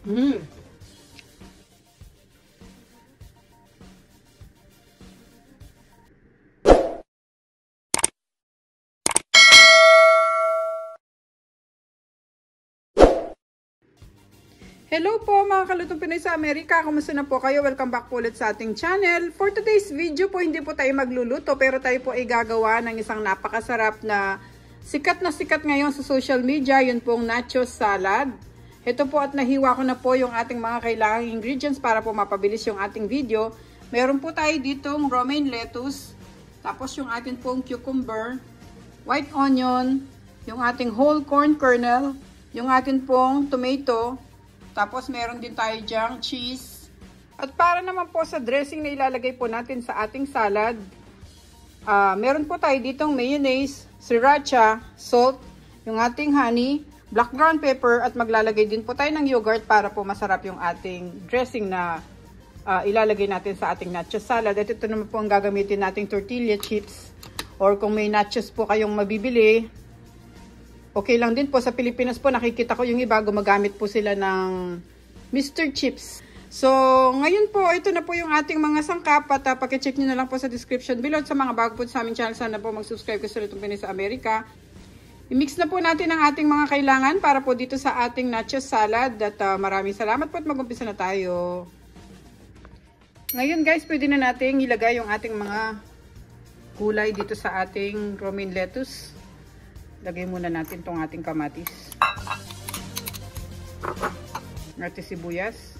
Mm. Hello po mga kalutong Pinoy sa Amerika, kumusta na po kayo? Welcome back po ulit sa ating channel. For today's video po, hindi po tayo magluluto pero tayo po ay gagawa ng isang napakasarap na sikat ngayon sa social media, yun pong nacho salad. Ito po at nahiwa ko na po yung ating mga kailangang ingredients para po mapabilis yung ating video. Meron po tayo ditong romaine lettuce, tapos yung ating pong cucumber, white onion, yung ating whole corn kernel, yung ating pong tomato, tapos meron din tayo dyang cheese. At para naman po sa dressing na ilalagay po natin sa ating salad, meron po tayo ditong mayonnaise, sriracha, salt, yung ating honey, black ground pepper, at maglalagay din po tayo ng yogurt para po masarap yung ating dressing na ilalagay natin sa ating nachos salad. At ito naman po ang gagamitin nating tortilla chips, or kung may nachos po kayong mabibili, okay lang din po. Sa Pilipinas po, nakikita ko yung iba, gumagamit po sila ng Mr. Chips. So, ngayon po, ito na po yung ating mga sangkap. At pakicheck nyo na lang po sa description below. At sa mga bago po sa aming channel, sana po mag-subscribe kasi itong Pinoy sa Amerika. I-mix na po natin ang ating mga kailangan para po dito sa ating nachos salad. At maraming salamat po at mag-umpisa na tayo. Ngayon guys, pwede na natin ilagay yung ating mga gulay dito sa ating romaine lettuce. Lagay muna natin tong ating kamatis. Natin sibuyas.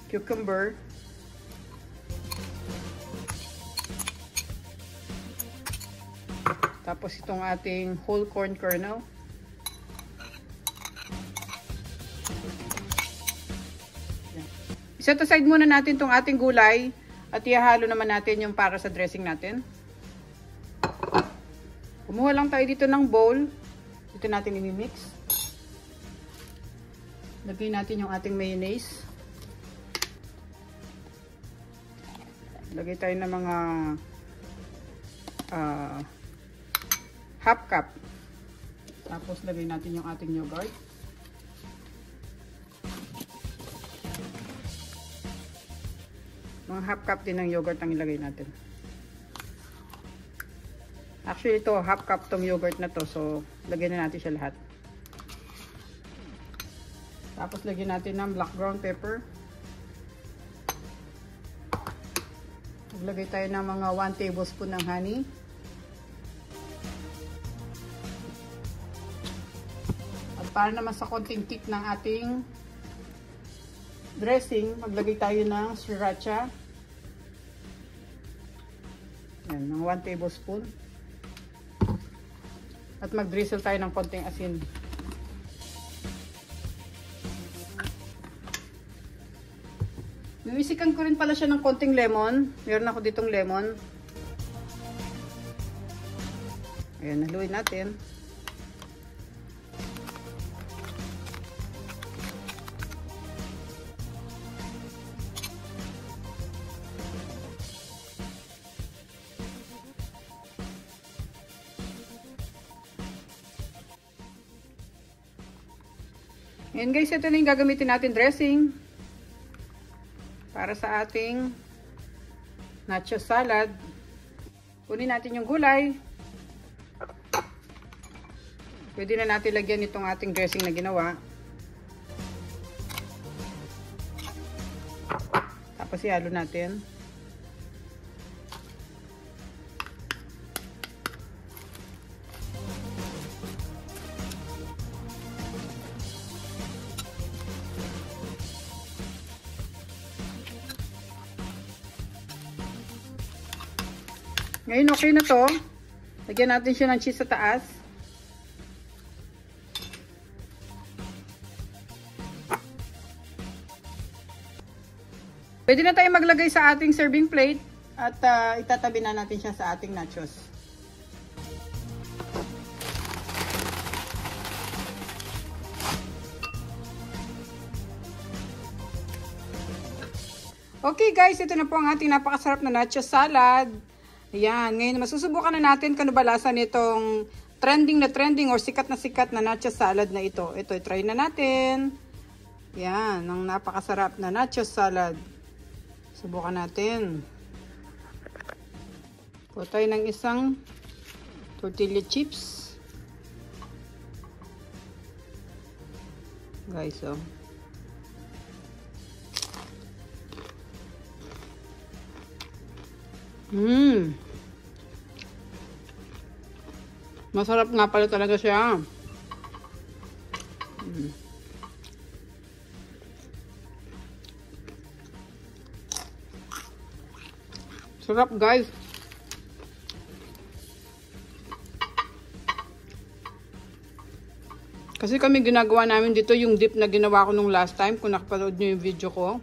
Cucumber. Tapos itong ating whole corn kernel. Set aside muna natin tong ating gulay. At ihalo naman natin yung para sa dressing natin. Kumuha lang tayo dito ng bowl. Dito natin i-mix. Lagay natin yung ating mayonnaise. Lagay tayo ng mga half cup. Tapos lagay natin yung ating yogurt. Mga half cup din ng yogurt ang ilagay natin. Actually, ito, half cup tong yogurt na to. So, lagyan na natin siya lahat. Tapos, lagyan natin ng black ground pepper. Maglagay tayo ng mga 1 tablespoon ng honey. At para naman sa konting kick ng ating dressing, maglagay tayo ng sriracha. Yan, ng 1 tablespoon. At mag-drizzle tayo ng konting asin. Nuisikan ko rin pala siya ng konting lemon. Meron ako ditong lemon. Ayan, haluin natin. Ayan guys, ito na yung gagamitin natin dressing para sa ating nacho salad. Kunin natin yung gulay. Pwede na natin lagyan itong ating dressing na ginawa. Tapos ihalo natin. Ngayon okay na to. Lagyan natin siya ng cheese sa taas. Pwede na tayo maglagay sa ating serving plate at itatabi na natin siya sa ating nachos. Okay guys, ito na po ang ating napakasarap na nacho salad. Ayan, ngayon masusubukan na natin kung ano ba lasa nitong trending or sikat na nacho salad na ito. Ito, try na natin. Yan, ang napakasarap na nacho salad. Subukan natin. Kuha tayo ng isang tortilla chips. Guys, oh. Masarap nga pala talaga siya. Sarap, guys. Kasi kami ginagawa namin dito yung dip na ginawa ko nung last time, kung nakapanood nyo yung video ko.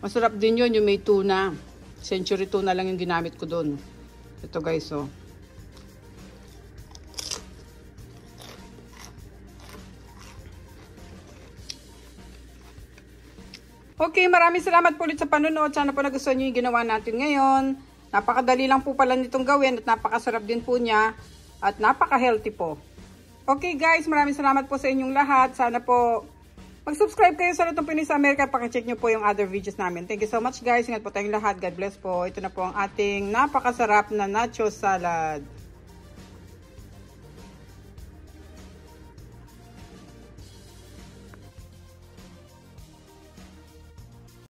Masarap din yun, yung may tuna. Century tuna lang yung ginamit ko doon. Ito guys, oh. Okay, maraming salamat po ulit sa panonood. Sana po nagustuhan nyo yung ginawa natin ngayon. Napakadali lang po pala nitong gawin at napakasarap din po niya. At napaka-healthy po. Okay guys, maraming salamat po sa inyong lahat. Sana po mag-subscribe kayo sa Lutong Pinoy sa Amerika. Pakicheck nyo po yung other videos namin. Thank you so much guys. Ingat po tayong lahat. God bless po. Ito na po ang ating napakasarap na nacho salad.